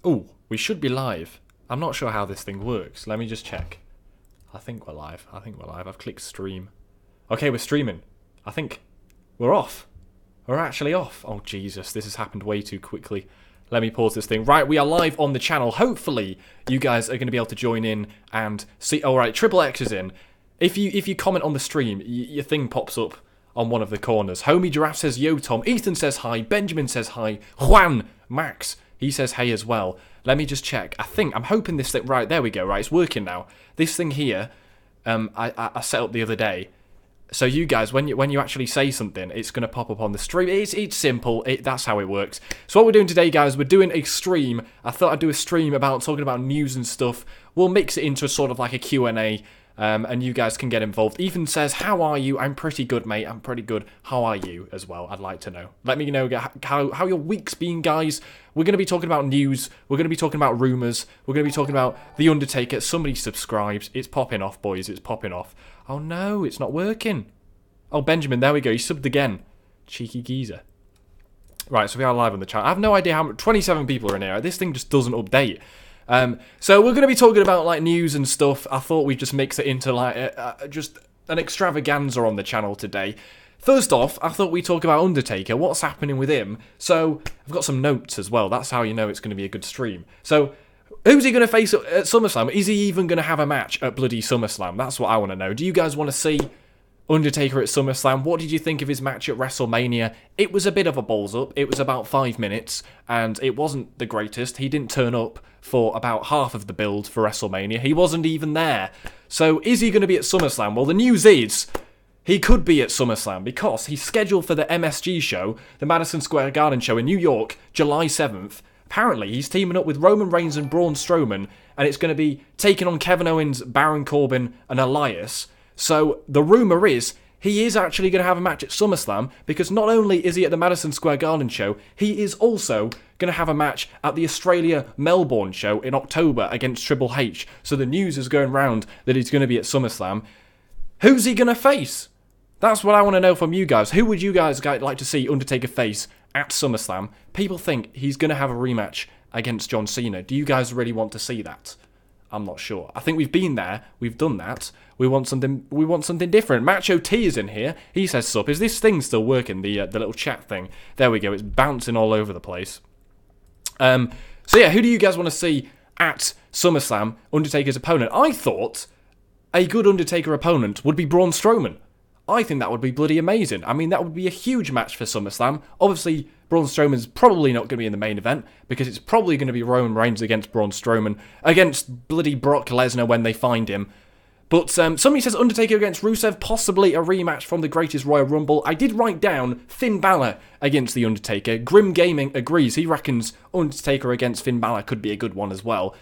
Oh, we should be live. I'm not sure how this thing works. Let me just check. I think we're live. I've clicked stream. Okay, we're streaming. I think we're off. We're actually off. Oh, Jesus, this has happened way too quickly. Let me pause this thing. Right, we are live on the channel. Hopefully, you guys are going to be able to join in and see. All right, Triple X is in. If you comment on the stream, your thing pops up on one of the corners. Homie Giraffe says, yo, Tom. Ethan says hi. Benjamin says hi. Juan, Max, he says hey as well. Let me just check. I'm hoping this thing... Right, there we go. Right, it's working now. This thing here, I set up the other day. So you guys, when you actually say something, it's going to pop up on the stream. It's simple. That's how it works. So what we're doing today, guys, we're doing a stream. I thought I'd do a stream about talking about news and stuff. We'll mix it into sort of like a Q&A, and you guys can get involved. Ethan says, how are you? I'm pretty good, mate. I'm pretty good. How are you as well? I'd like to know. Let me know how your week's been, guys. We're going to be talking about news. We're going to be talking about rumours. We're going to be talking about The Undertaker. Somebody subscribes. It's popping off, boys. It's popping off. Oh, no, it's not working. Oh, Benjamin, there we go. He subbed again. Cheeky geezer. Right, so we are live on the channel. I have no idea how much... 27 people are in here. This thing just doesn't update. So we're going to be talking about, like, news and stuff. I thought we'd just mix it into, like, just an extravaganza on the channel today. First off, I thought we'd talk about Undertaker. What's happening with him? So, I've got some notes as well. That's how you know it's going to be a good stream. So... who's he going to face at SummerSlam? Is he even going to have a match at bloody SummerSlam? That's what I want to know. Do you guys want to see Undertaker at SummerSlam? What did you think of his match at WrestleMania? It was a bit of a balls up. It was about 5 minutes, and it wasn't the greatest. He didn't turn up for about half of the build for WrestleMania. He wasn't even there. So is he going to be at SummerSlam? Well, the news is... he could be at SummerSlam because he's scheduled for the MSG show, the Madison Square Garden show in New York, July 7th. Apparently, he's teaming up with Roman Reigns and Braun Strowman, and it's going to be taking on Kevin Owens, Baron Corbin, and Elias. So, the rumour is, he is actually going to have a match at SummerSlam, because not only is he at the Madison Square Garden show, he is also going to have a match at the Australia-Melbourne show in October against Triple H. So the news is going round that he's going to be at SummerSlam. Who's he going to face? That's what I want to know from you guys. Who would you guys like to see Undertaker face at SummerSlam? People think he's going to have a rematch against John Cena. Do you guys really want to see that? I'm not sure. I think we've been there. We've done that. We want something different. Macho T is in here. He says, sup. Is this thing still working? The little chat thing. There we go. It's bouncing all over the place. So yeah, who do you guys want to see at SummerSlam, Undertaker's opponent? I thought a good Undertaker opponent would be Braun Strowman. I think that would be bloody amazing. I mean, that would be a huge match for SummerSlam. Obviously, Braun Strowman's probably not going to be in the main event, because it's probably going to be Roman Reigns against Braun Strowman, against bloody Brock Lesnar when they find him. But somebody says Undertaker against Rusev, possibly a rematch from the Greatest Royal Rumble. I did write down Finn Balor against The Undertaker. Grim Gaming agrees. He reckons Undertaker against Finn Balor could be a good one as well.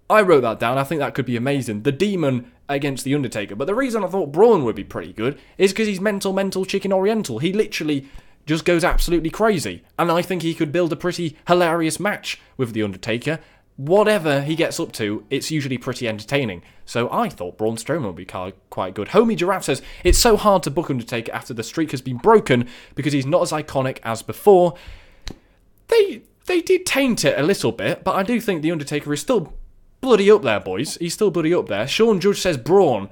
I wrote that down. I think that could be amazing. The Demon against The Undertaker. But the reason I thought Braun would be pretty good is because he's mental chicken oriental. He literally just goes absolutely crazy. And I think he could build a pretty hilarious match with The Undertaker. Whatever he gets up to, it's usually pretty entertaining. So I thought Braun Strowman would be quite good. Homie Giraffe says, it's so hard to book Undertaker after the streak has been broken because he's not as iconic as before. They did taint it a little bit, but I do think The Undertaker is still bloody up there, boys. He's still bloody up there. Sean Judge says Braun.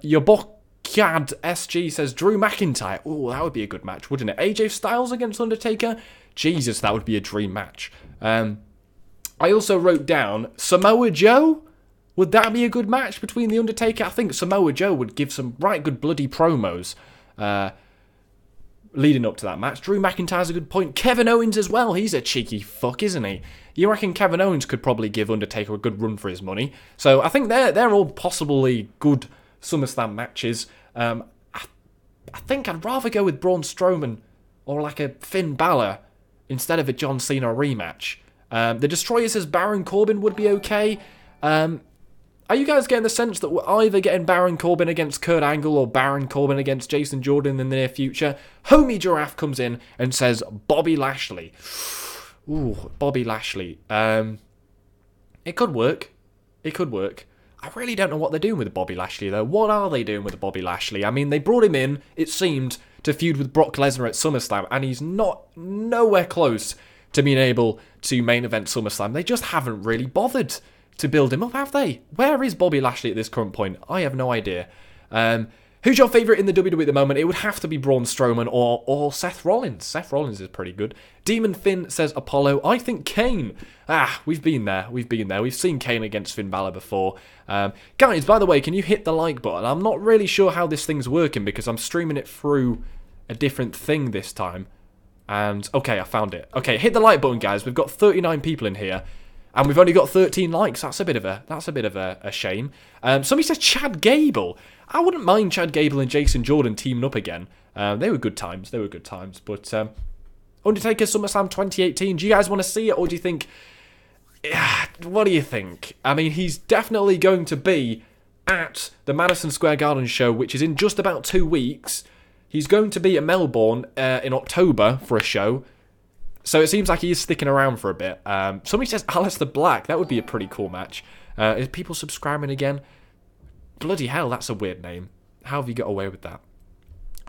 Your Bokad SG says Drew McIntyre. Oh, that would be a good match, wouldn't it? AJ Styles against Undertaker? Jesus, that would be a dream match. I also wrote down Samoa Joe. Would that be a good match between The Undertaker? I think Samoa Joe would give some right good bloody promos leading up to that match. Drew McIntyre's a good point. Kevin Owens as well. He's a cheeky fuck, isn't he? You reckon Kevin Owens could probably give Undertaker a good run for his money? So I think they're all possibly good SummerSlam matches. I think I'd rather go with Braun Strowman or like a Finn Balor instead of a John Cena rematch. The Destroyer says Baron Corbin would be okay. Are you guys getting the sense that we're either getting Baron Corbin against Kurt Angle or Baron Corbin against Jason Jordan in the near future? Homie Giraffe comes in and says Bobby Lashley. Ooh, Bobby Lashley. It could work. It could work. I really don't know what they're doing with Bobby Lashley, though. What are they doing with Bobby Lashley? I mean, they brought him in, it seemed, to feud with Brock Lesnar at SummerSlam, and he's nowhere close to being able to main event SummerSlam. They just haven't really bothered to build him up, have they? Where is Bobby Lashley at this current point? I have no idea. Who's your favourite in the WWE at the moment? It would have to be Braun Strowman or Seth Rollins. Seth Rollins is pretty good. Demon Finn says Apollo. I think Kane. We've been there. We've seen Kane against Finn Balor before. Guys, by the way, can you hit the like button? I'm not really sure how this thing's working because I'm streaming it through a different thing this time. And, okay, I found it. Okay, hit the like button, guys. We've got 39 people in here. And we've only got 13 likes. That's a bit of a shame. Somebody says Chad Gable. I wouldn't mind Chad Gable and Jason Jordan teaming up again. They were good times. But Undertaker SummerSlam 2018. Do you guys want to see it, or do you think? What do you think? I mean, he's definitely going to be at the Madison Square Garden show, which is in just about 2 weeks. He's going to be at Melbourne in October for a show. So it seems like he is sticking around for a bit. Somebody says Aleister Black. That would be a pretty cool match. Is people subscribing again? Bloody hell, that's a weird name. How have you got away with that?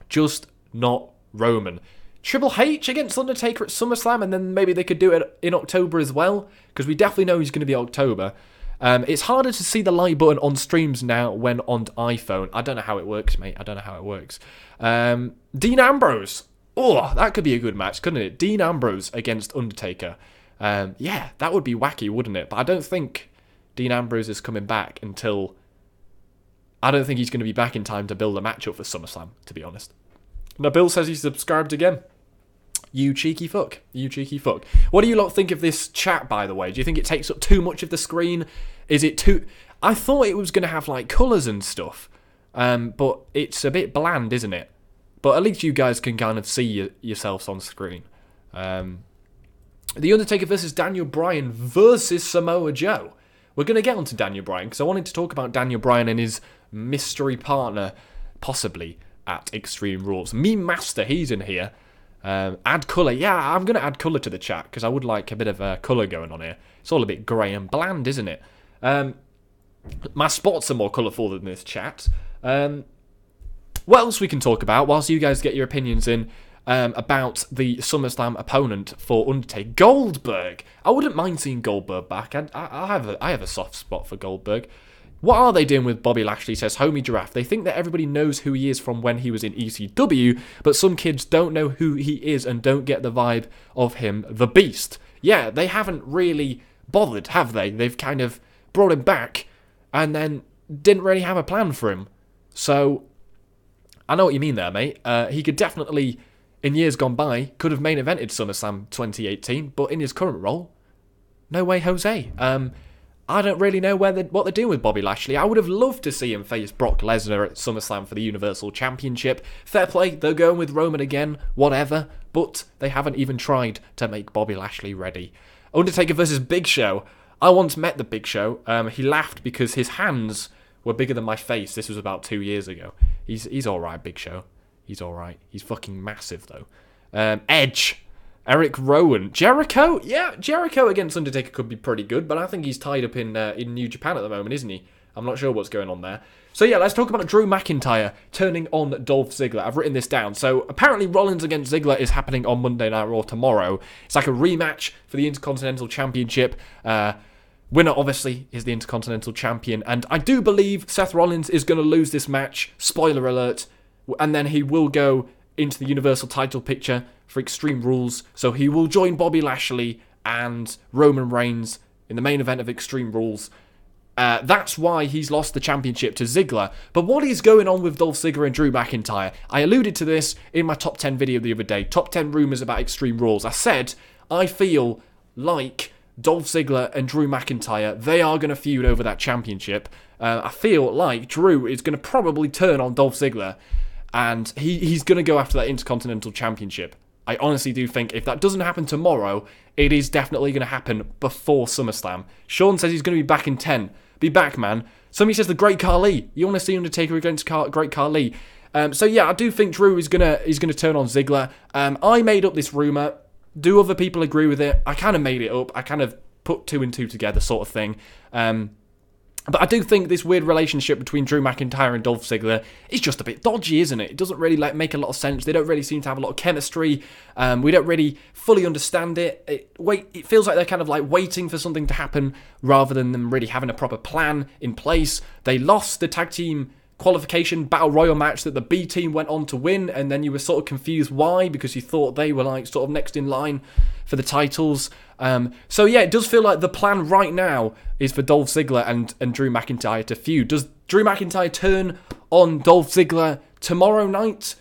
Just not Roman. Triple H against Undertaker at SummerSlam, and then maybe they could do it in October as well, because we definitely know he's going to be October. It's harder to see the like button on streams now when on iPhone. I don't know how it works, mate. I don't know how it works. Dean Ambrose. Oh, that could be a good match, couldn't it? Dean Ambrose against Undertaker. Yeah, that would be wacky, wouldn't it? But I don't think Dean Ambrose is coming back until... I don't think he's going to be back in time to build a matchup for SummerSlam, to be honest. Nabil says he's subscribed again. You cheeky fuck. What do you lot think of this chat, by the way? Do you think it takes up too much of the screen? Is it too... I thought it was going to have, like, colours and stuff. But it's a bit bland, isn't it? But at least you guys can kind of see yourselves on screen. The Undertaker versus Daniel Bryan versus Samoa Joe. We're going to get on to Daniel Bryan, because I wanted to talk about Daniel Bryan and his mystery partner, possibly, at Extreme Rules. Meme Master, he's in here. Add colour. Yeah, I'm going to add colour to the chat, because I would like a bit of colour going on here. It's all a bit grey and bland, isn't it? My spots are more colourful than this chat. What else we can talk about whilst you guys get your opinions in about the SummerSlam opponent for Undertaker? Goldberg. I wouldn't mind seeing Goldberg back. I have a soft spot for Goldberg. What are they doing with Bobby Lashley, says Homie Giraffe. They think that everybody knows who he is from when he was in ECW, but some kids don't know who he is and don't get the vibe of him, the Beast. Yeah, they haven't really bothered, have they? They've kind of brought him back and then didn't really have a plan for him. So... I know what you mean there, mate. He could definitely, in years gone by, could have main evented SummerSlam 2018, but in his current role, no way, Jose. I don't really know what they're doing with Bobby Lashley. I would have loved to see him face Brock Lesnar at SummerSlam for the Universal Championship. Fair play, they're going with Roman again, whatever, but they haven't even tried to make Bobby Lashley ready. Undertaker versus Big Show. I once met the Big Show. He laughed because his hands were bigger than my face. This was about 2 years ago. He's alright, Big Show. He's alright. He's fucking massive, though. Edge. Eric Rowan. Jericho? Yeah, Jericho against Undertaker could be pretty good, but I think he's tied up in New Japan at the moment, isn't he? I'm not sure what's going on there. So yeah, let's talk about Drew McIntyre turning on Dolph Ziggler. I've written this down. So apparently Rollins against Ziggler is happening on Monday Night Raw tomorrow. It's like a rematch for the Intercontinental Championship. Winner, obviously, is the Intercontinental Champion. And I do believe Seth Rollins is going to lose this match. Spoiler alert. And then he will go into the Universal title picture for Extreme Rules. So he will join Bobby Lashley and Roman Reigns in the main event of Extreme Rules. That's why he's lost the championship to Ziggler. But what is going on with Dolph Ziggler and Drew McIntyre? I alluded to this in my top 10 video the other day. Top 10 rumours about Extreme Rules. I said, I feel like Dolph Ziggler and Drew McIntyre, they are going to feud over that championship. I feel like Drew is going to probably turn on Dolph Ziggler, and he's going to go after that Intercontinental Championship. I honestly do think if that doesn't happen tomorrow, it is definitely going to happen before SummerSlam. Sean says he's going to be back in 10. Be back, man. Somebody says the Great Khali. You want to see Undertaker against Great Khali? So yeah, I do think Drew is going to turn on Ziggler. I made up this rumour. Do other people agree with it? I kind of made it up. I kind of put 2 and 2 together, sort of thing. But I do think this weird relationship between Drew McIntyre and Dolph Ziggler is just a bit dodgy, isn't it? It doesn't really make a lot of sense. They don't really seem to have a lot of chemistry. We don't really fully understand it. It feels like they're kind of like waiting for something to happen rather than them really having a proper plan in place. They lost the tag team qualification battle royal match that the B team went on to win, and then you were sort of confused why, because you thought they were like sort of next in line for the titles. So yeah, it does feel like the plan right now is for Dolph Ziggler and Drew McIntyre to feud. Does Drew McIntyre turn on Dolph Ziggler tomorrow night?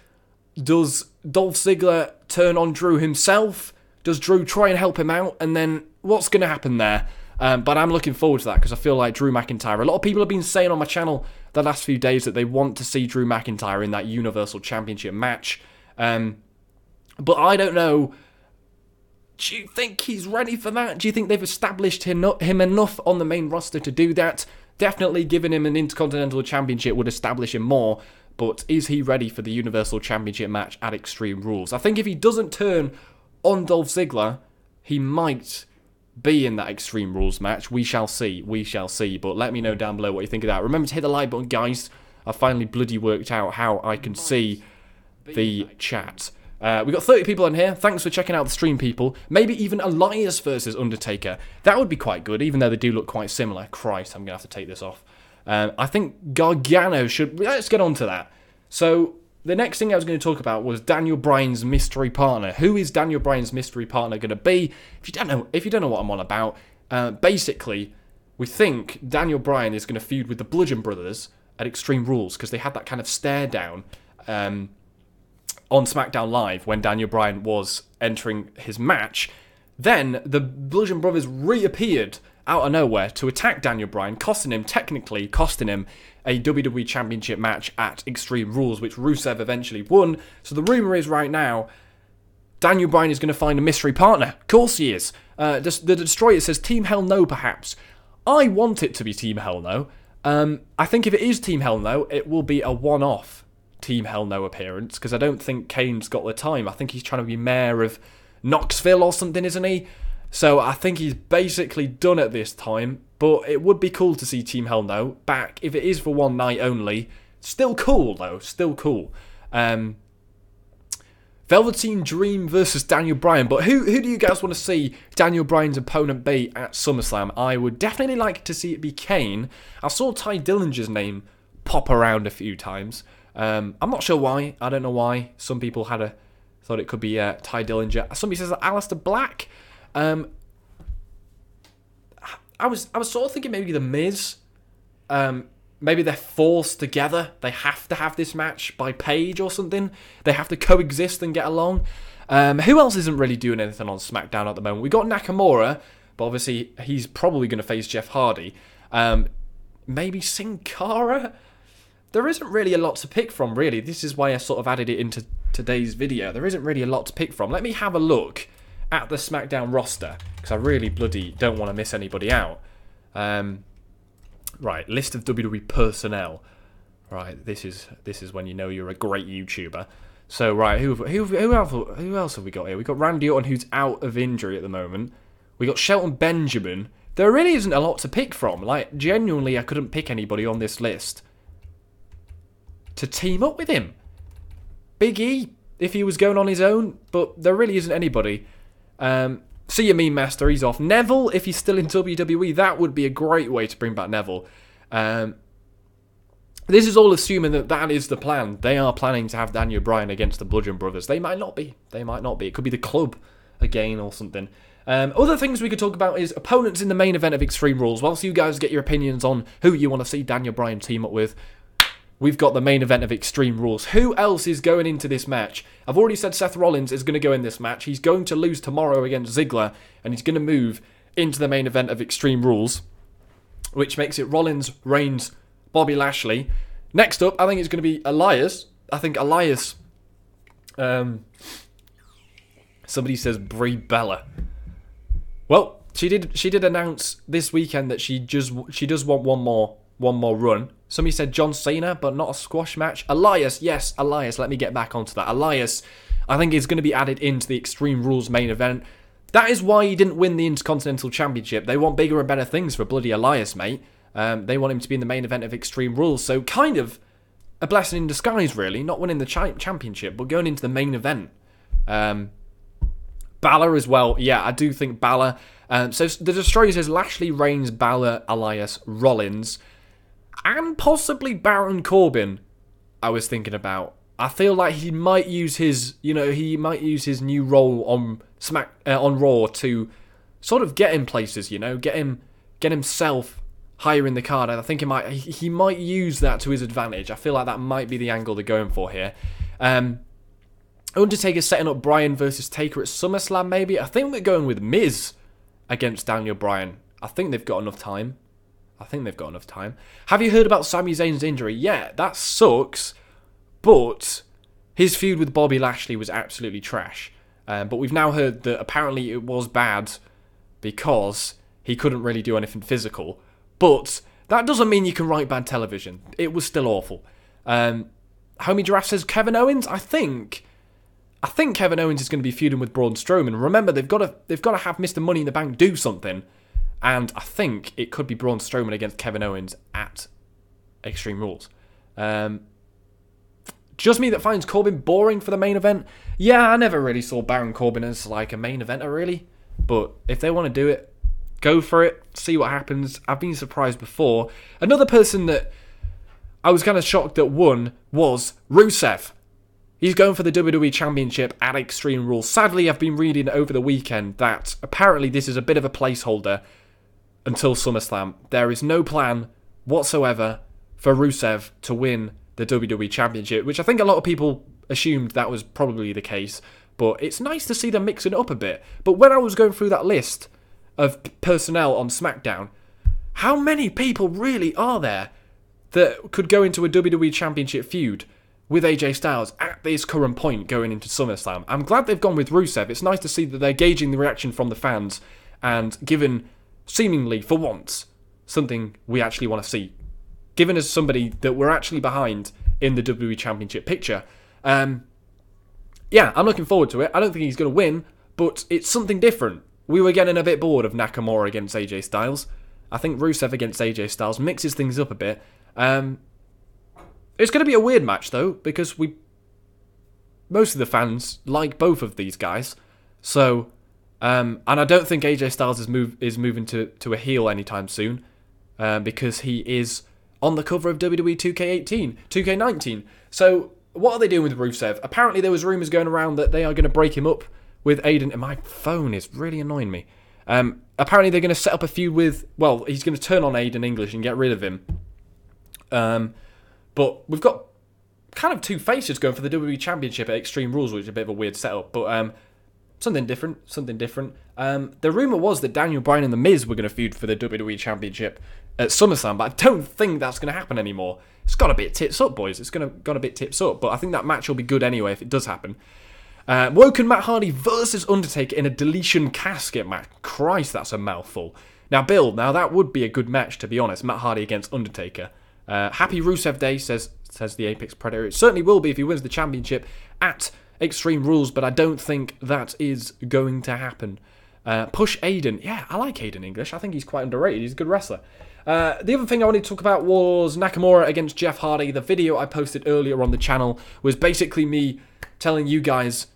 Does Dolph Ziggler turn on Drew himself? Does Drew try and help him out? And then what's going to happen there? But I'm looking forward to that because I feel like Drew McIntyre, a lot of people have been saying on my channel the last few days that they want to see Drew McIntyre in that Universal Championship match. But I don't know. Do you think he's ready for that? Do you think they've established him enough on the main roster to do that? Definitely giving him an Intercontinental Championship would establish him more. But is he ready for the Universal Championship match at Extreme Rules? I think if he doesn't turn on Dolph Ziggler, he might be in that Extreme Rules match. We shall see. We shall see. But let me know down below what you think of that. Remember to hit the like button, guys. I finally bloody worked out how I can see the chat. We got 30 people in here. Thanks for checking out the stream, people. Maybe even Elias versus Undertaker. That would be quite good, even though they do look quite similar. Christ, I'm going to have to take this off. I think Gargano should... Let's get on to that. So, the next thing I was going to talk about was Daniel Bryan's mystery partner. Who is Daniel Bryan's mystery partner going to be? If you don't know what I'm on about, basically, we think Daniel Bryan is going to feud with the Bludgeon Brothers at Extreme Rules, because they had that kind of stare down on SmackDown Live when Daniel Bryan was entering his match. Then the Bludgeon Brothers reappeared out of nowhere to attack Daniel Bryan, costing him a WWE Championship match at Extreme Rules, which Rusev eventually won. So the rumour is right now, Daniel Bryan is going to find a mystery partner. Of course he is. The Destroyer says Team Hell No, perhaps. I want it to be Team Hell No. I think if it is Team Hell No, it will be a one-off Team Hell No appearance, because I don't think Kane's got the time. I think he's trying to be mayor of Knoxville or something, isn't he? So I think he's basically done at this time, but it would be cool to see Team Hell No back, if it is for one night only. Still cool, though. Still cool. Velveteen Dream versus Daniel Bryan. But who do you guys want to see Daniel Bryan's opponent be at SummerSlam? I would definitely like to see it be Kane. I saw Ty Dillinger's name pop around a few times. I'm not sure why. I don't know why. Some people thought it could be Ty Dillinger. Somebody says Aleister Black. I was sort of thinking maybe The Miz. Maybe they're forced together. They have to have this match by Paige or something. They have to coexist and get along. Who else isn't really doing anything on SmackDown at the moment? We got Nakamura, but obviously he's probably going to face Jeff Hardy. Maybe Sin Cara? There isn't really a lot to pick from, really. This is why I sort of added it into today's video. There isn't really a lot to pick from. Let me have a look at the SmackDown roster, because I really bloody don't want to miss anybody out. Right, list of WWE personnel. Right, this is when you know you're a great YouTuber. So, right, who else have we got here? We got Randy Orton, who's out of injury at the moment. We got Shelton Benjamin. There really isn't a lot to pick from. Like, genuinely, I couldn't pick anybody on this list to team up with him. Big E, if he was going on his own, but there really isn't anybody. See you, Meme Master, he's off. Neville, if he's still in WWE, that would be a great way to bring back Neville. This is all assuming that is the plan. They are planning to have Daniel Bryan against the Bludgeon Brothers. They might not be. It could be the Club again or something. Other things we could talk about is opponents in the main event of Extreme Rules. Whilst you guys get your opinions on who you want to see Daniel Bryan team up with, we've got the main event of Extreme Rules. Who else is going into this match? I've already said Seth Rollins is going to go in this match. He's going to lose tomorrow against Ziggler, and he's going to move into the main event of Extreme Rules, which makes it Rollins, Reigns, Bobby Lashley. Next up, I think it's going to be Elias. I think Elias... somebody says Brie Bella. Well, she did announce this weekend that she does want one more run. Somebody said John Cena, but not a squash match. Elias, yes, Elias. Let me get back onto that. Elias, I think, is going to be added into the Extreme Rules main event. That is why he didn't win the Intercontinental Championship. They want bigger and better things for bloody Elias, mate. They want him to be in the main event of Extreme Rules. So kind of a blessing in disguise, really. Not winning the championship, but going into the main event. Balor as well. Yeah, I do think Balor. So the Destroyer says Lashley, Reigns, Balor, Elias, Rollins, and possibly Baron Corbin. I was thinking about. I feel like he might use his, new role on on Raw to sort of get him places. Get himself higher in the card. I think he might use that to his advantage. I feel like that might be the angle they're going for here. Undertaker setting up Bryan versus Taker at SummerSlam, maybe. I think we're going with Miz against Daniel Bryan. I think they've got enough time. Have you heard about Sami Zayn's injury? Yeah, that sucks. But his feud with Bobby Lashley was absolutely trash. But we've now heard that apparently it was bad because he couldn't really do anything physical. But that doesn't mean you can write bad television. It was still awful. Homie Giraffe says Kevin Owens. I think Kevin Owens is going to be feuding with Braun Strowman. Remember, they've got to have Mr. Money in the Bank do something, and I think it could be Braun Strowman against Kevin Owens at Extreme Rules. Just me that finds Corbin boring for the main event. Yeah, I never really saw Baron Corbin as like a main eventer really, but if they want to do it, go for it. See what happens. I've been surprised before. Another person that I was kind of shocked that won was Rusev. He's going for the WWE Championship at Extreme Rules. Sadly, I've been reading over the weekend that apparently this is a bit of a placeholder until SummerSlam. There is no plan whatsoever for Rusev to win the WWE Championship, which I think a lot of people assumed that was probably the case. But it's nice to see them mixing it up a bit. But when I was going through that list of personnel on SmackDown, how many people really are there that could go into a WWE Championship feud with AJ Styles at this current point going into SummerSlam? I'm glad they've gone with Rusev. It's nice to see that they're gauging the reaction from the fans and given, seemingly, for once, something we actually want to see. Given us somebody that we're actually behind in the WWE Championship picture. Yeah, I'm looking forward to it. I don't think he's going to win, but it's something different. We were getting a bit bored of Nakamura against AJ Styles. I think Rusev against AJ Styles mixes things up a bit. It's going to be a weird match, though, because most of the fans like both of these guys. So, and I don't think AJ Styles is moving to a heel anytime soon, because he is on the cover of WWE 2K19. So, what are they doing with Rusev? Apparently, there was rumours going around that they are going to break him up with Aiden. And my phone is really annoying me. Apparently, they're going to set up a feud with... Well, he's going to turn on Aiden English and get rid of him. But we've got kind of two faces going for the WWE Championship at Extreme Rules, which is a bit of a weird setup. But something different. The rumour was that Daniel Bryan and The Miz were going to feud for the WWE Championship at SummerSlam, but I don't think that's going to happen anymore. It's got a bit tits up, boys. It's got a bit tips up, but I think that match will be good anyway if it does happen. Woken Matt Hardy versus Undertaker in a deletion casket match. Christ, that's a mouthful. Now, Bill, that would be a good match, to be honest. Matt Hardy against Undertaker. Happy Rusev Day, says the Apex Predator. It certainly will be if he wins the championship at Extreme Rules, but I don't think that is going to happen. Push Aiden. Yeah, I like Aiden English. I think he's quite underrated. He's a good wrestler. The other thing I wanted to talk about was Nakamura against Jeff Hardy. The video I posted earlier on the channel was basically me telling you guys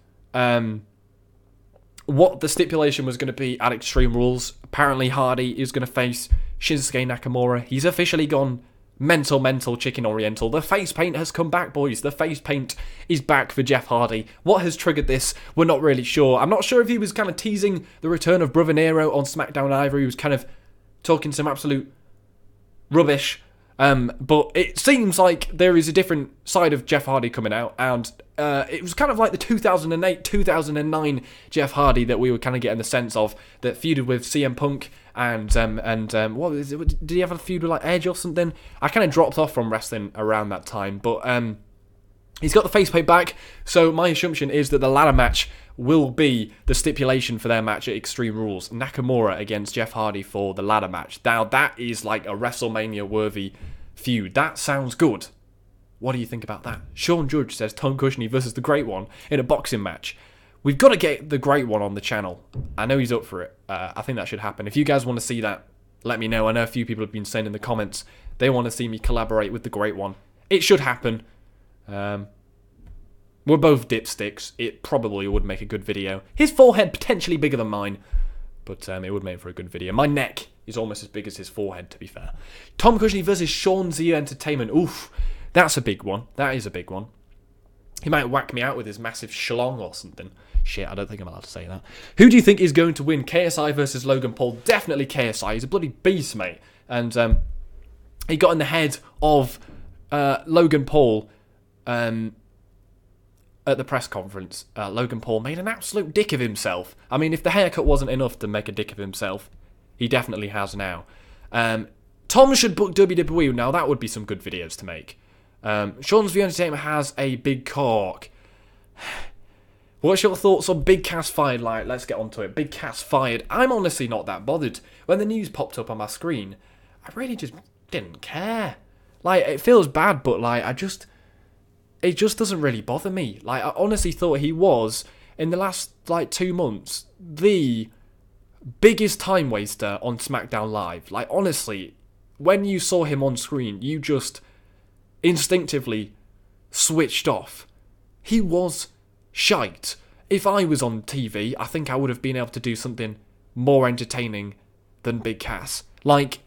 what the stipulation was going to be at Extreme Rules. Apparently Hardy is going to face Shinsuke Nakamura. He's officially gone mental chicken oriental. The face paint has come back, boys. The face paint is back for Jeff Hardy. What has triggered this, we're not really sure. I'm not sure if he was kind of teasing the return of Brother Nero on SmackDown either. He was kind of talking some absolute rubbish. But it seems like there is a different side of Jeff Hardy coming out, and it was kind of like the 2008-2009 Jeff Hardy that we were kind of getting the sense of, that feuded with CM Punk and what is it? Did he have a feud with like Edge or something? I kind of dropped off from wrestling around that time, but he's got the facepaint back, so my assumption is that the ladder match will be the stipulation for their match at Extreme Rules. Nakamura against Jeff Hardy for the ladder match. Now, that is like a WrestleMania-worthy feud. That sounds good. What do you think about that? Sean Judge says Tom Cushney versus the Great One in a boxing match. We've got to get the Great One on the channel. I know he's up for it. I think that should happen. If you guys want to see that, let me know. I know a few people have been saying in the comments they want to see me collaborate with the Great One. It should happen. We're both dipsticks. It probably would make a good video. His forehead potentially bigger than mine, but it would make for a good video. My neck is almost as big as his forehead, to be fair. Tom Cushney versus Sean Z Entertainment. Oof, that's a big one. That is a big one. He might whack me out with his massive schlong or something. Shit, I don't think I'm allowed to say that. Who do you think is going to win? KSI versus Logan Paul? Definitely KSI. He's a bloody beast, mate. And he got in the head of Logan Paul at the press conference. Logan Paul made an absolute dick of himself. I mean, if the haircut wasn't enough to make a dick of himself, he definitely has now. Tom should book WWE. Now, that would be some good videos to make. Sean's View Entertainment has a big cork. What's your thoughts on Big Cass fired? Like, let's get onto it. Big Cass fired. I'm honestly not that bothered. When the news popped up on my screen, I really just didn't care. Like, it feels bad, but like, it just doesn't really bother me. Like, I honestly thought he was, in the last like 2 months, the biggest time waster on SmackDown Live. Like, honestly, when you saw him on screen, you just instinctively switched off. He was shite. If I was on TV, I think I would have been able to do something more entertaining than Big Cass. Like,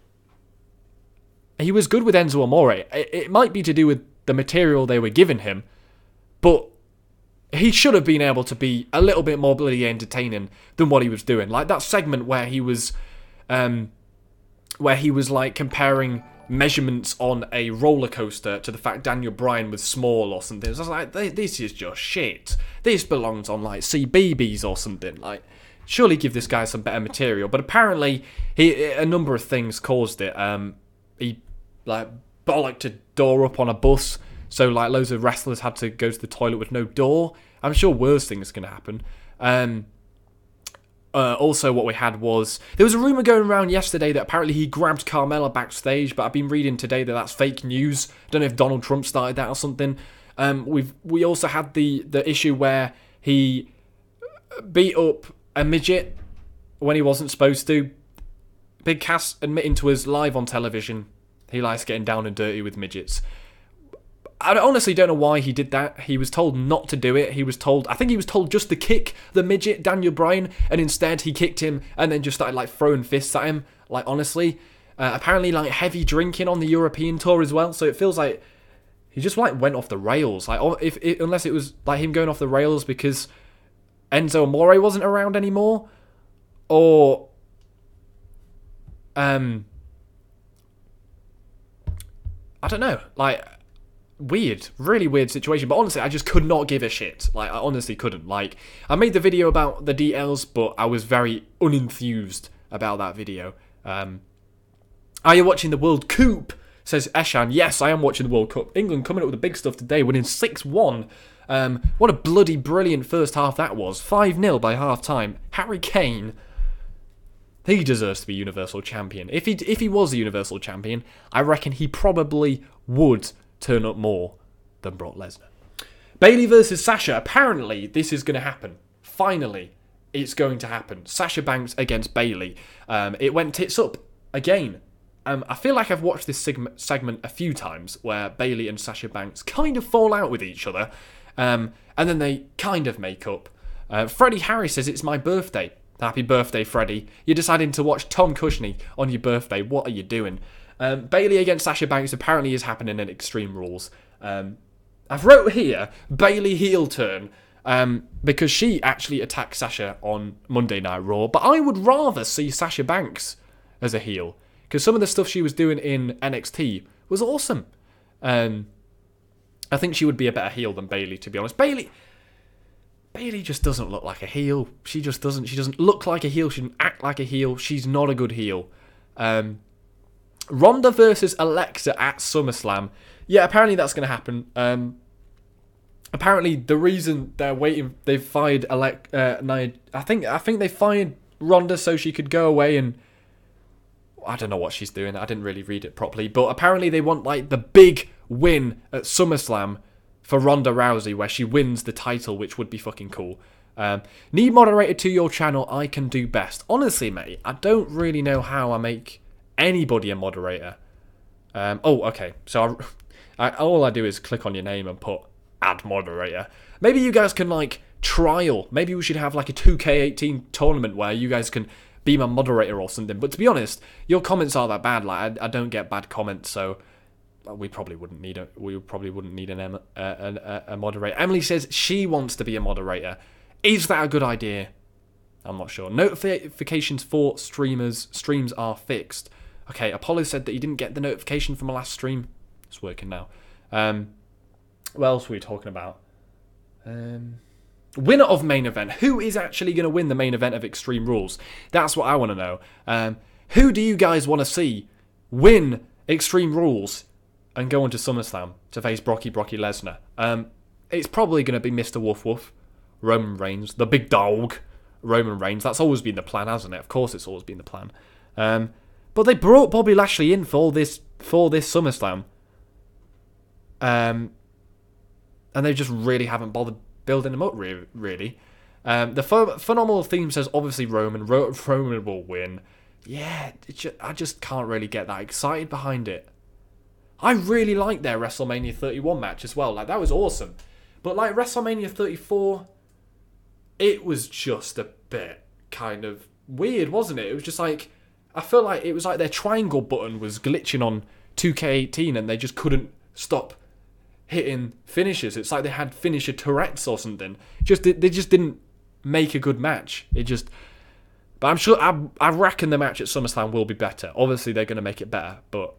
he was good with Enzo Amore. It might be to do with the material they were giving him, but he should have been able to be a little bit more bloody entertaining than what he was doing. Like that segment where he was like comparing measurements on a roller coaster to the fact Daniel Bryan was small or something. So I was like, this is just shit. This belongs on like CBeebies or something. Like, surely give this guy some better material. But apparently, a number of things caused it. He like bollocked a door up on a bus, so like loads of wrestlers had to go to the toilet with no door. I'm sure worse things can happen. Also, what we had was, there was a rumour going around yesterday that apparently he grabbed Carmella backstage, but I've been reading today that that's fake news. I don't know if Donald Trump started that or something. We also had the issue where he beat up a midget when he wasn't supposed to. Big Cass admitting to us live on television he likes getting down and dirty with midgets. I honestly don't know why he did that. He was told not to do it. I think he was told just to kick the midget, Daniel Bryan, and instead he kicked him and then just started like throwing fists at him. Like, honestly, apparently like heavy drinking on the European tour as well. So it feels like he just like went off the rails. Like, unless it was like him going off the rails because Enzo Amore wasn't around anymore, or I don't know, like, weird, really weird situation. But honestly, I just could not give a shit. Like, I honestly couldn't. Like, I made the video about the DLs, but I was very unenthused about that video. Are you watching the World Cup? Says Eshan. Yes, I am watching the World Cup. England coming up with the big stuff today, winning 6-1. What a bloody brilliant first half that was. 5-0 by half time. Harry Kane, he deserves to be Universal Champion. If he was a Universal Champion, I reckon he probably would turn up more than Brock Lesnar. Bayley versus Sasha. Apparently, this is going to happen. Finally, it's going to happen. Sasha Banks against Bayley. It went tits up again. I feel like I've watched this segment a few times where Bayley and Sasha Banks kind of fall out with each other, and then they kind of make up. Freddie Harris says, it's my birthday. Happy birthday, Freddie. You're deciding to watch Tom Cushney on your birthday. What are you doing? Bayley against Sasha Banks apparently is happening in Extreme Rules. I've wrote here, Bayley heel turn, because she actually attacked Sasha on Monday Night Raw, but I would rather see Sasha Banks as a heel, because some of the stuff she was doing in NXT was awesome. I think she would be a better heel than Bayley, to be honest. Bayley just doesn't look like a heel. She doesn't look like a heel. She doesn't act like a heel. She's not a good heel. Ronda versus Alexa at SummerSlam. Yeah, apparently that's going to happen. Apparently the reason they're waiting, they've fired Nia. I think they fired Ronda so she could go away and I don't know what she's doing. I didn't really read it properly, but apparently they want like the big win at SummerSlam for Ronda Rousey, where she wins the title, which would be fucking cool. Need moderator to your channel, I can do best. Honestly, mate, I don't really know how I make anybody a moderator. Okay. So all I do is click on your name and put add moderator. Maybe you guys can like trial. Maybe we should have like a 2K18 tournament where you guys can be my moderator or something. But to be honest, your comments aren't that bad. Like I don't get bad comments, so we probably wouldn't need a moderator. Emily says she wants to be a moderator. Is that a good idea? I'm not sure. Notifications for streams are fixed. Okay, Apollo said that he didn't get the notification from the last stream. It's working now. What else were we talking about? Winner of main event. Who is actually going to win the main event of Extreme Rules? That's what I want to know. Who do you guys want to see win Extreme Rules and go on to SummerSlam to face Brocky Lesnar? It's probably going to be Mr. Woof Woof, Roman Reigns, the big dog, Roman Reigns. That's always been the plan, hasn't it? Of course it's always been the plan. But they brought Bobby Lashley in for this SummerSlam. And they just really haven't bothered building him up, really. The phenomenal theme says, obviously, Roman will win. Yeah, I just can't really get that excited behind it. I really liked their WrestleMania 31 match as well. Like, that was awesome. But, like, WrestleMania 34, it was just a bit kind of weird, wasn't it? It was just like, I felt like it was like their triangle button was glitching on 2K18 and they just couldn't stop hitting finishes. It's like they had finisher Tourette's or something. They just didn't make a good match. But I'm sure, I reckon the match at SummerSlam will be better. Obviously, they're going to make it better. But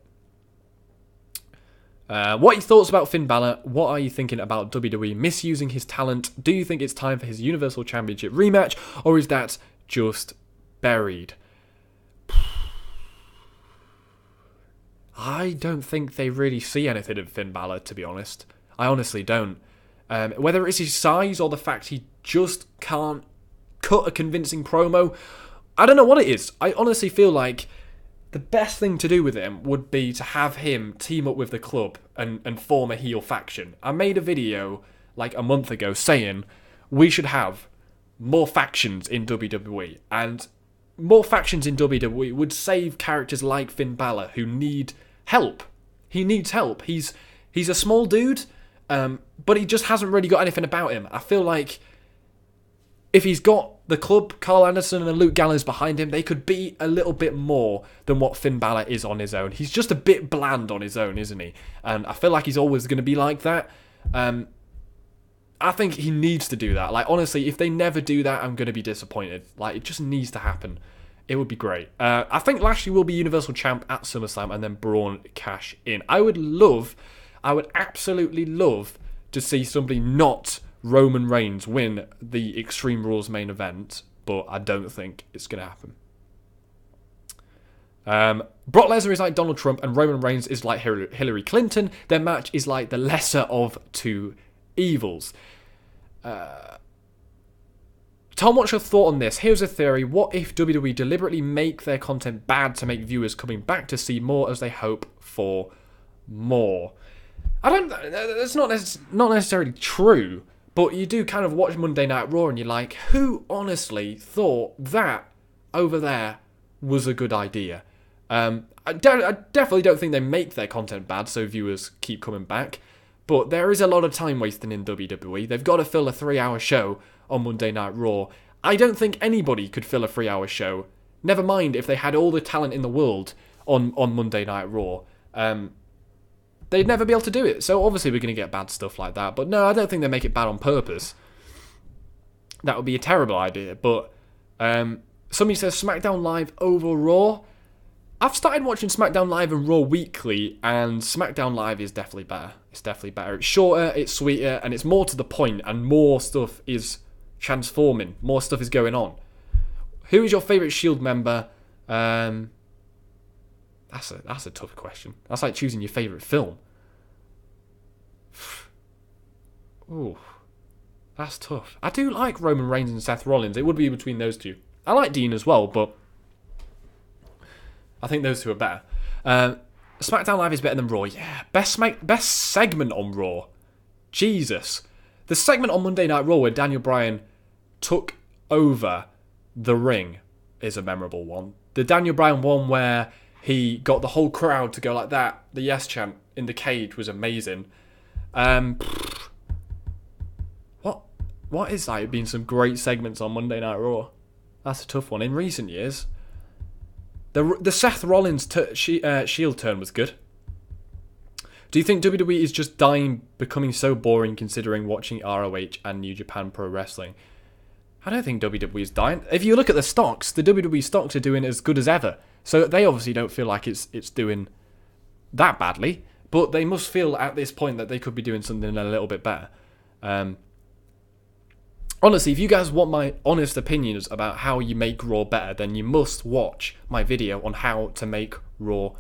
what are your thoughts about Finn Balor? What are you thinking about WWE misusing his talent? Do you think it's time for his Universal Championship rematch, or is that just buried? I don't think they really see anything in Finn Balor, to be honest. I honestly don't. Whether it's his size or the fact he just can't cut a convincing promo, I don't know what it is. I honestly feel like the best thing to do with him would be to have him team up with the club and form a heel faction. I made a video like a month ago saying we should have more factions in WWE, and more factions in WWE would save characters like Finn Balor who need help. He needs help. He's a small dude, but he just hasn't really got anything about him. I feel like if he's got the club, Carl Anderson and Luke Gallows behind him, they could be a little bit more than what Finn Balor is on his own. He's just a bit bland on his own, isn't he? And I feel like he's always going to be like that. I think he needs to do that. Like, honestly, if they never do that, I'm going to be disappointed. Like, it just needs to happen. It would be great. I think Lashley will be Universal Champ at SummerSlam and then Braun cash in. I would absolutely love to see somebody not Roman Reigns win the Extreme Rules main event, but I don't think it's going to happen. Brock Lesnar is like Donald Trump and Roman Reigns is like Hillary Clinton. Their match is like the lesser of two evils. Tom, what's your thought on this? Here's a theory. What if WWE deliberately make their content bad to make viewers coming back to see more as they hope for more? That's not necessarily true, but you do kind of watch Monday Night Raw and you're like, who honestly thought that over there was a good idea? I definitely don't think they make their content bad so viewers keep coming back, but there is a lot of time wasting in WWE. They've got to fill a 3-hour show on Monday Night Raw. I don't think anybody could fill a 3-hour show. Never mind if they had all the talent in the world on Monday Night Raw. They'd never be able to do it. So obviously we're going to get bad stuff like that. But no, I don't think they make it bad on purpose. That would be a terrible idea. But somebody says SmackDown Live over Raw. I've started watching SmackDown Live and Raw weekly, and SmackDown Live is definitely better. It's definitely better. It's shorter, it's sweeter, and it's more to the point, and more stuff is transforming. More stuff is going on. Who is your favourite Shield member? That's a tough question. That's like choosing your favourite film. Ooh, that's tough. I do like Roman Reigns and Seth Rollins. It would be between those two. I like Dean as well, but I think those two are better. SmackDown Live is better than Raw. Yeah, best segment on Raw. Jesus. The segment on Monday Night Raw where Daniel Bryan took over the ring is a memorable one. The Daniel Bryan one where he got the whole crowd to go like that. The yes chant in the cage was amazing. What is that? Been some great segments on Monday Night Raw. That's a tough one. In recent years, the Seth Rollins Shield turn was good. Do you think WWE is just dying, becoming so boring considering watching ROH and New Japan Pro Wrestling? I don't think WWE is dying. If you look at the stocks, the WWE stocks are doing as good as ever. So they obviously don't feel like it's doing that badly. But they must feel at this point that they could be doing something a little bit better. Honestly, if you guys want my honest opinions about how you make Raw better, then you must watch my video on how to make Raw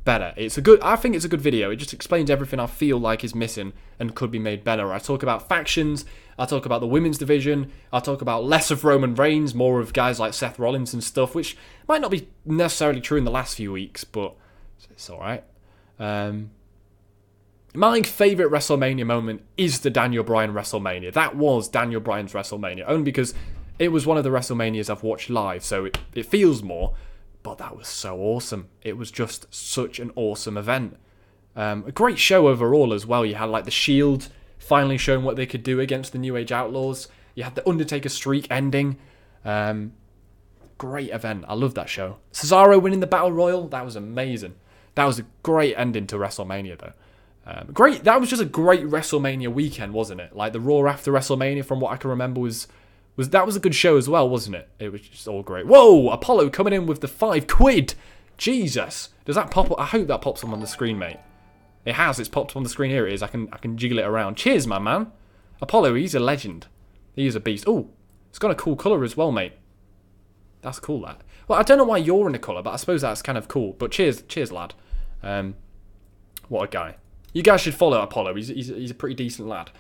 better. I think it's a good video. It just explains everything I feel like is missing and could be made better. I talk about factions, I talk about the women's division, I talk about less of Roman Reigns, more of guys like Seth Rollins and stuff, which might not be necessarily true in the last few weeks, but it's alright. My favourite WrestleMania moment is the Daniel Bryan WrestleMania. That was Daniel Bryan's WrestleMania, only because it was one of the WrestleManias I've watched live, so it feels more, but that was so awesome. It was just such an awesome event. A great show overall as well. You had like the Shield finally showing what they could do against the New Age Outlaws. You had the Undertaker streak ending. Great event. I love that show. Cesaro winning the Battle Royal. That was amazing. That was a great ending to WrestleMania though. Great. That was just a great WrestleMania weekend, wasn't it? Like the Raw after WrestleMania, from what I can remember, was a good show as well, wasn't it? It was just all great. Whoa, Apollo coming in with the £5. Jesus, does that pop up? I hope that pops up on the screen, mate. It has. It's popped up on the screen. Here it is. I can jiggle it around. Cheers, my man. Apollo, he's a legend. He is a beast. Oh, it's got a cool colour as well, mate. That's cool, that. Well, I don't know why you're in the colour, but I suppose that's kind of cool. But cheers, lad. What a guy. You guys should follow Apollo. He's a pretty decent lad.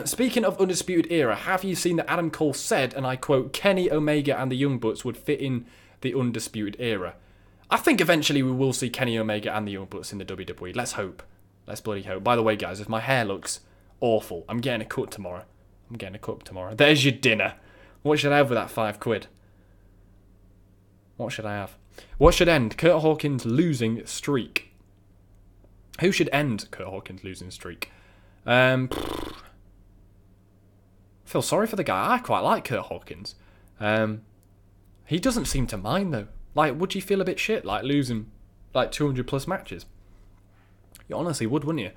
Speaking of Undisputed Era, have you seen that Adam Cole said, and I quote, Kenny Omega and the Young Bucks would fit in the Undisputed Era? I think eventually we will see Kenny Omega and the Young Bucks in the WWE. Let's hope. Let's bloody hope. By the way, guys, if my hair looks awful, I'm getting a cut tomorrow. There's your dinner. What should I have with that £5? What should I have? What should end Kurt Hawkins' losing streak? Who should end Kurt Hawkins' losing streak? I feel sorry for the guy. I quite like Kurt Hawkins. He doesn't seem to mind though. Like, would you feel a bit shit like losing like 200 plus matches? You honestly would, wouldn't you?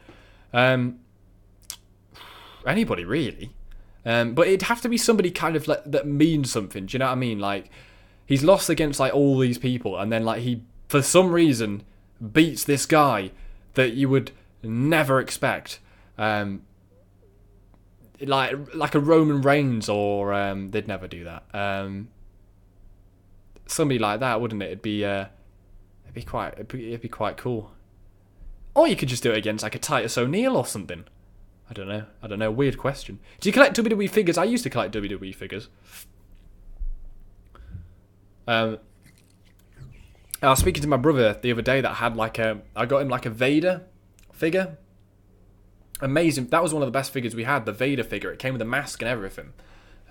Anybody really. But it'd have to be somebody kind of like, that means something. Do you know what I mean? Like, he's lost against like all these people, and then like he for some reason beats this guy that you would never expect. Like a Roman Reigns, or they'd never do that. Somebody like that, wouldn't it? It'd be quite cool. Or you could just do it against like a Titus O'Neil or something. I don't know. Weird question. Do you collect WWE figures? I used to collect WWE figures. I was speaking to my brother the other day that had I got him like a Vader figure. Amazing. That was one of the best figures we had, the Vader figure. It came with a mask and everything.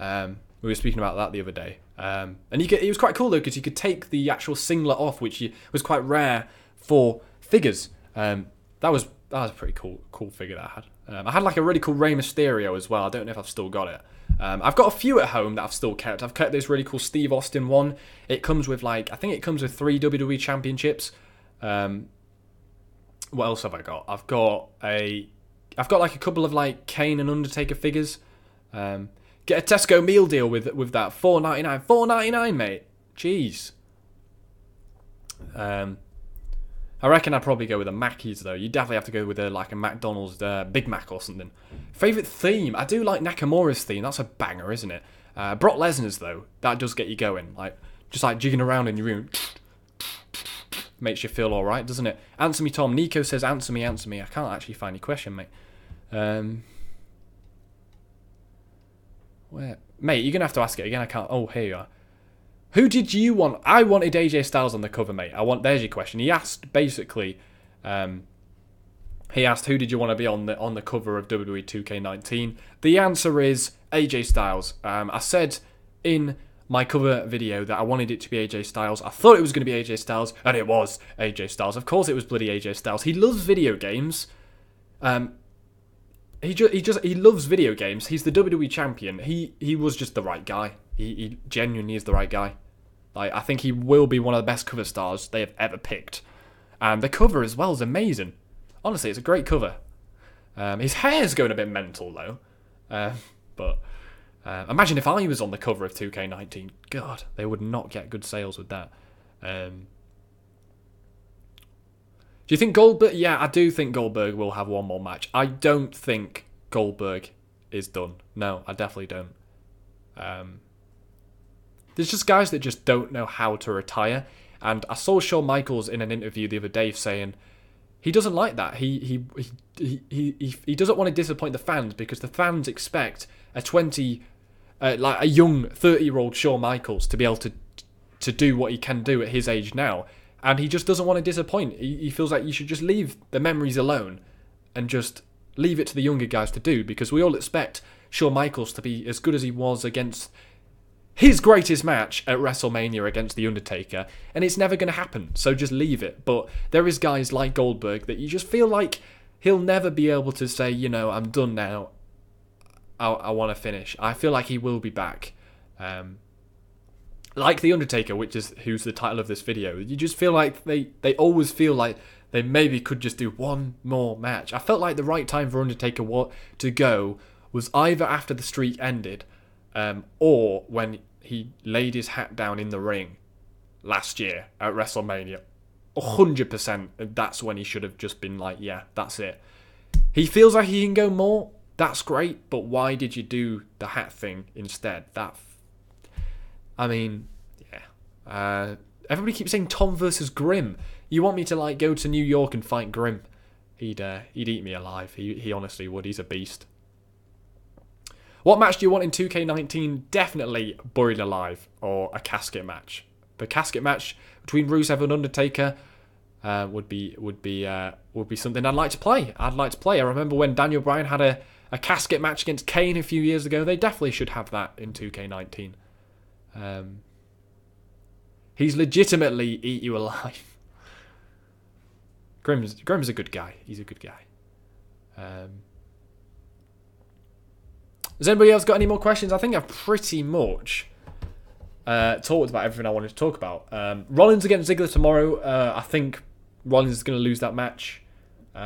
We were speaking about that the other day. And it was quite cool though, because you could take the actual singlet off, which was quite rare for figures. That was a pretty cool figure that I had. I had like a really cool Rey Mysterio as well. I don't know if I've still got it. I've got a few at home that I've still kept. I've kept this really cool Steve Austin one. It comes with I think it comes with 3 WWE championships. What else have I got? I've got like a couple of like Kane and Undertaker figures. Get a Tesco meal deal with that $4.99. $4.99, mate. Jeez. I reckon I'd probably go with a Mackey's though. You definitely have to go with a McDonald's Big Mac or something. Favourite theme? I do like Nakamura's theme. That's a banger, isn't it? Brock Lesnar's though, that does get you going. Just jigging around in your room. Makes you feel alright, doesn't it? Answer me, Tom. Nico says, answer me. I can't actually find your question, mate. Where? Mate, you're going to have to ask it again. I can't. Oh, here you are. Who did you want? I wanted AJ Styles on the cover, mate. There's your question. He asked, basically, he asked, who did you want to be on the cover of WWE 2K19? The answer is AJ Styles. I said in my cover video that I wanted it to be AJ Styles. I thought it was going to be AJ Styles, and it was AJ Styles. Of course it was bloody AJ Styles. He loves video games. He loves video games. He's the WWE champion. He was just the right guy. He genuinely is the right guy. Like, I think he will be one of the best cover stars they have ever picked. And the cover as well is amazing. Honestly, it's a great cover. His hair's going a bit mental though. But imagine if I was on the cover of 2K19. God, they would not get good sales with that. Do you think Goldberg... Yeah, I do think Goldberg will have one more match. I don't think Goldberg is done. No, I definitely don't. There's just guys that just don't know how to retire. And I saw Shawn Michaels in an interview the other day saying he doesn't like that. He doesn't want to disappoint the fans because the fans expect a young 30-year-old Shawn Michaels to be able to do what he can do at his age now. And he just doesn't want to disappoint. He feels like you should just leave the memories alone and just leave it to the younger guys to do, because we all expect Shawn Michaels to be as good as he was against his greatest match at WrestleMania against The Undertaker, and it's never going to happen, so just leave it. But there is guys like Goldberg that you just feel like he'll never be able to say, you know, I'm done now, I want to finish. I feel like he will be back. Like The Undertaker, who's the title of this video, you just feel like they always feel like they maybe could just do one more match. I felt like the right time for Undertaker to go was either after the streak ended, or when he laid his hat down in the ring last year at WrestleMania. 100%, that's when he should have just been like, yeah, that's it. He feels like he can go more, that's great, but why did you do the hat thing instead? Everybody keeps saying Tom versus Grimm. You want me to like go to New York and fight Grimm? He'd eat me alive. He honestly would. He's a beast. What match do you want in 2K19? Definitely Buried Alive or a casket match. The casket match between Rusev and Undertaker would be something I'd like to play. I remember when Daniel Bryan had a casket match against Kane a few years ago. They definitely should have that in 2K19. He's legitimately eat you alive. Grimm's a good guy. He's a good guy. Has anybody else got any more questions? I think I've pretty much talked about everything I wanted to talk about. Rollins against Ziggler tomorrow. I think Rollins is going to lose that match.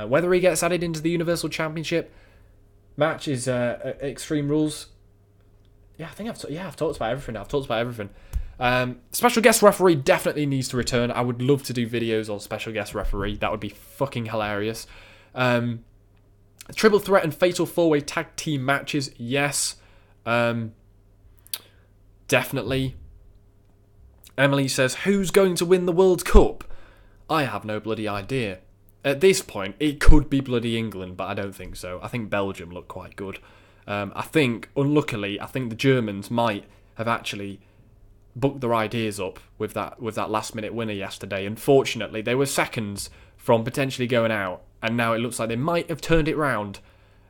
Whether he gets added into the Universal Championship match is Extreme Rules. Yeah, I think I've talked about everything. Special guest referee definitely needs to return. I would love to do videos on special guest referee. That would be fucking hilarious. Triple threat and fatal 4-way tag team matches, yes. Definitely. Emily says, who's going to win the World Cup? I have no bloody idea. At this point, it could be bloody England, but I don't think so. I think Belgium look quite good. Unluckily, the Germans might have actually booked their ideas up with that last minute winner yesterday. Unfortunately, they were seconds from potentially going out, and now it looks like they might have turned it round.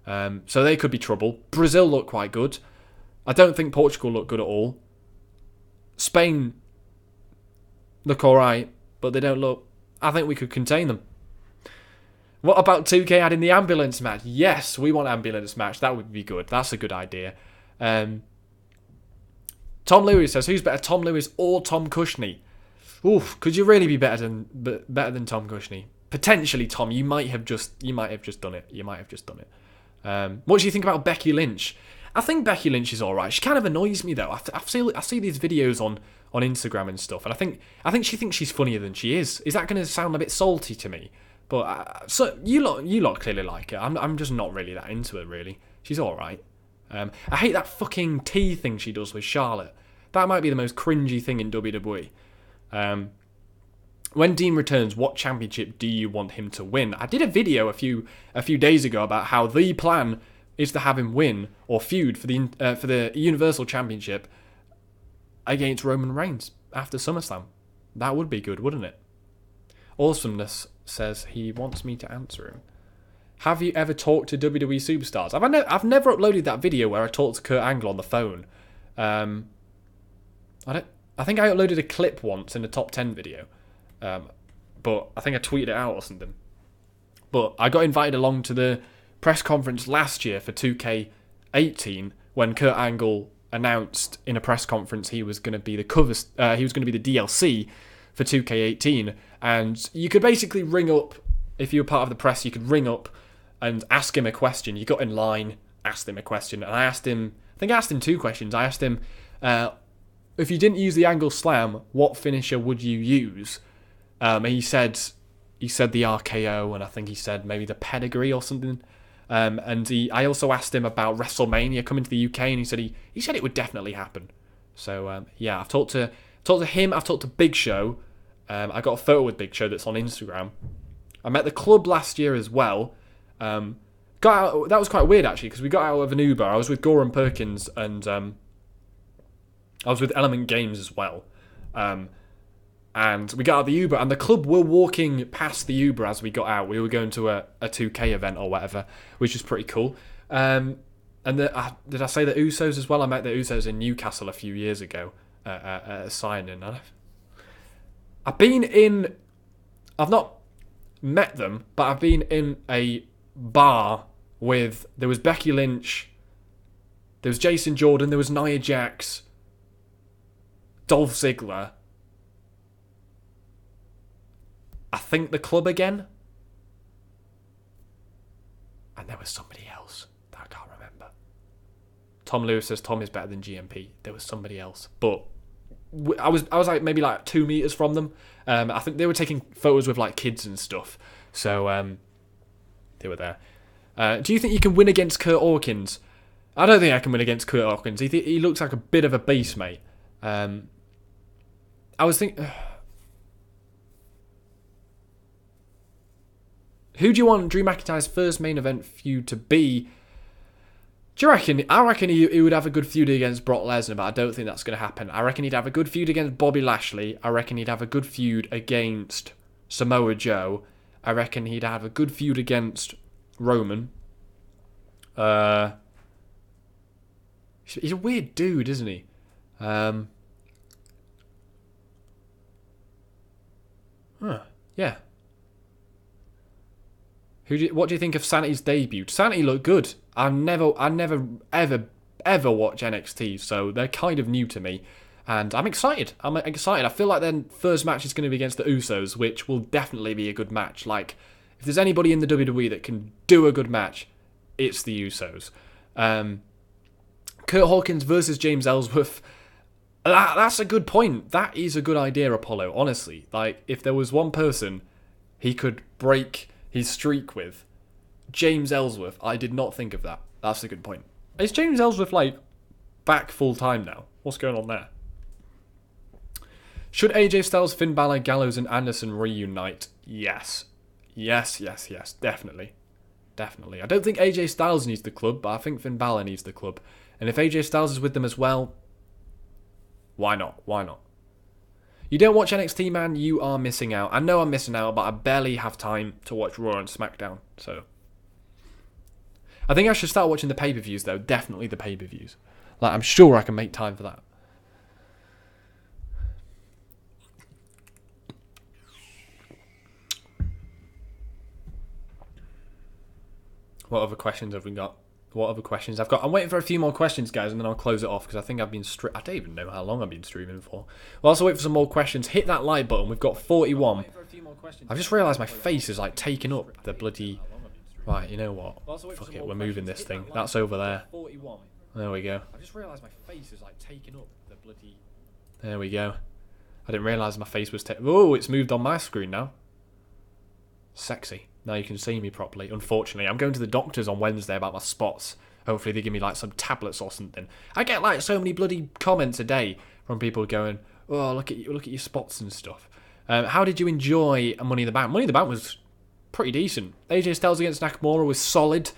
So they could be trouble. Brazil look quite good. I don't think Portugal look good at all. Spain look alright, but they don't look... I think we could contain them. What about 2K adding the ambulance match? Yes, we want ambulance match. That would be good. That's a good idea. Tom Lewis says, who's better, Tom Lewis or Tom Cushney? Oof, could you really be better than Tom Cushney? Potentially, Tom. You might have just done it. What do you think about Becky Lynch? I think Becky Lynch is alright. She kind of annoys me though. I see these videos on Instagram and stuff, and I think she thinks she's funnier than she is. Is that going to sound a bit salty to me? But so you lot clearly like her. I'm just not really that into her really. She's alright. I hate that fucking tea thing she does with Charlotte. That might be the most cringy thing in WWE. When Dean returns, what championship do you want him to win? I did a video a few days ago about how the plan is to have him win or feud for the Universal Championship against Roman Reigns after SummerSlam. That would be good, wouldn't it? Awesomeness says he wants me to answer him. Have you ever talked to WWE superstars? I've never uploaded that video where I talked to Kurt Angle on the phone. I think I uploaded a clip once in the top 10 video, but I think I tweeted it out or something. But I got invited along to the press conference last year for 2K18 when Kurt Angle announced in a press conference he was going to be the DLC for 2K18, and you could basically ring up if you were part of the press. You could ring up and ask him a question. You got in line, asked him a question, and I asked him 2 questions. I asked him, if you didn't use the Angle Slam, what finisher would you use? He said the RKO, and I think he said maybe the pedigree or something. I also asked him about WrestleMania coming to the UK, and he said it would definitely happen. So yeah, I've talked to him. I've talked to Big Show. I got a photo with Big Show that's on Instagram. I met the club last year as well. That was quite weird actually, because we got out of an Uber. I was with Goran Perkins, and I was with Element Games as well. And we got out of the Uber, and the club were walking past the Uber as we got out. We were going to a 2K event or whatever, which was pretty cool. And did I say the Usos as well? I met the Usos in Newcastle a few years ago at a sign-in. I've not met them, but I've been in a bar there was Becky Lynch, there was Jason Jordan, there was Nia Jax, Dolph Ziggler, I think the club again, and there was somebody else that I can't remember. Tom Lewis says Tom is better than GMP. There was somebody else, but I was like maybe like 2 meters from them. I think they were taking photos with like kids and stuff, so they were there. Do you think you can win against Kurt Hawkins? I don't think I can win against Kurt Hawkins. He looks like a bit of a beast, mate. I was thinking, who do you want Drew McIntyre's first main event feud to be? Do you reckon? I reckon he would have a good feud against Brock Lesnar, but I don't think that's going to happen. I reckon he'd have a good feud against Bobby Lashley. I reckon he'd have a good feud against Samoa Joe. I reckon he'd have a good feud against Roman. He's a weird dude, isn't he? Yeah. What do you think of Sanity's debut? Sanity looked good. I never ever watch NXT, so they're kind of new to me, and I'm excited. I feel like their first match is going to be against the Usos, which will definitely be a good match. Like, if there's anybody in the WWE that can do a good match, it's the Usos. Kurt Hawkins versus James Ellsworth. That's a good point. That is a good idea, Apollo. Honestly, like, if there was one person he could break his streak with, James Ellsworth. I did not think of that. That's a good point. Is James Ellsworth like back full time now? What's going on there? Should AJ Styles, Finn Balor, Gallows and Anderson reunite? Yes. Definitely. I don't think AJ Styles needs the club, but I think Finn Balor needs the club. And if AJ Styles is with them as well, why not? You don't watch NXT, man, you are missing out. I know I'm missing out, but I barely have time to watch Raw and SmackDown. So I think I should start watching the pay-per-views, though. Definitely the pay-per-views. Like, I'm sure I can make time for that. What other questions have we got? I'm waiting for a few more questions, guys, and then I'll close it off, because I think I've been I don't even know how long I've been streaming for. We'll also wait for some more questions. Hit that like button. We've got 41. I've just realised my face is like taking up the bloody... Right, you know what? Fuck it, we're moving this thing. That's over there. There we go. I've just realised my face is like taking up the bloody... There we go. I didn't realise my face was... Oh, it's moved on my screen now. Sexy. Now you can see me properly. Unfortunately, I'm going to the doctors on Wednesday about my spots. Hopefully they give me like some tablets or something. I get like so many bloody comments a day from people going, "Oh, look at your spots and stuff." How did you enjoy Money in the Bank? Money in the Bank was pretty decent. AJ Styles against Nakamura was solid.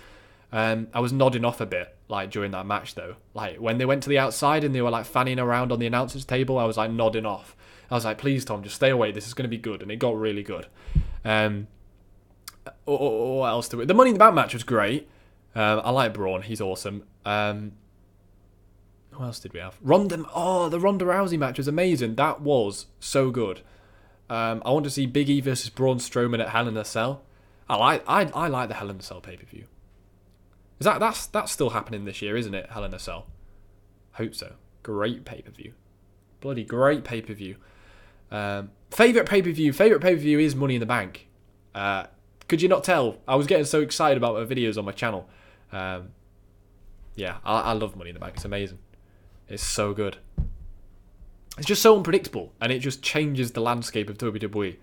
I was nodding off a bit like during that match though. Like when they went to the outside and they were like fanning around on the announcers table, I was like nodding off. I was like, "Please, Tom, just stay away. This is going to be good," and it got really good. What else do we... The Money in the Bank match was great. I like Braun. He's awesome. Who else did we have? Ronda. Oh, the Ronda Rousey match was amazing. That was so good. I want to see Big E versus Braun Strowman at Hell in a Cell. I like the Hell in a Cell pay-per-view. That's still happening this year, isn't it? Hell in a Cell. Hope so. Great pay-per-view. Bloody great pay-per-view. Favourite pay-per-view is Money in the Bank. Could you not tell? I was getting so excited about my videos on my channel. Yeah, I love Money in the Bank. It's amazing. It's so good. It's just so unpredictable, and it just changes the landscape of WWE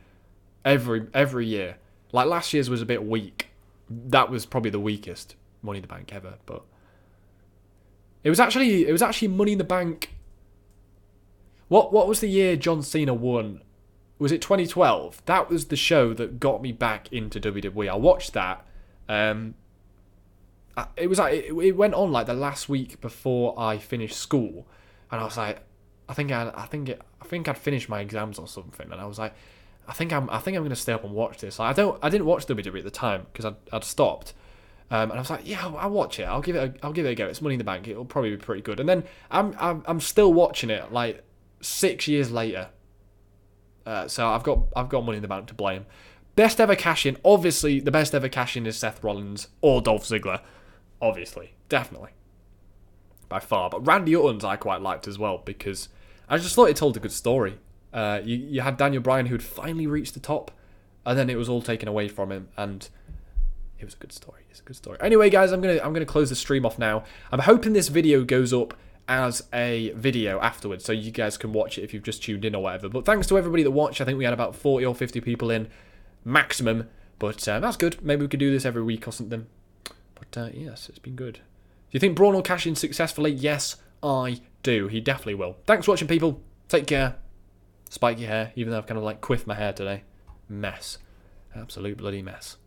every year. Like last year's was a bit weak. That was probably the weakest Money in the Bank ever, but it was actually Money in the Bank. What was the year John Cena won? Was it 2012? That was the show that got me back into WWE. I watched that. It was like it went on like the last week before I finished school, and I was like, I think I'd finished my exams or something, and I was like, I think I'm gonna stay up and watch this. Like, I didn't watch WWE at the time because I'd stopped, and I was like, yeah, I'll watch it. I'll give it a go. It's Money in the Bank. It'll probably be pretty good. And then I'm still watching it like 6 years later. So I've got Money in the Bank to blame. Best ever cash in. Obviously, the best ever cash in is Seth Rollins or Dolph Ziggler. Obviously, definitely, by far. But Randy Orton's I quite liked as well because I just thought it told a good story. You had Daniel Bryan who'd finally reached the top, and then it was all taken away from him, and it was a good story. It's a good story. Anyway, guys, I'm gonna close the stream off now. I'm hoping this video goes up as a video afterwards, so you guys can watch it if you've just tuned in or whatever. But thanks to everybody that watched. I think we had about 40 or 50 people in maximum, but that's good. Maybe we could do this every week or something. But yes, it's been good. Do you think Braun will cash in successfully? Yes, I do. He definitely will. Thanks for watching, people. Take care. Spike your hair, even though I've kind of like quiffed my hair today. Mess. Absolute bloody mess.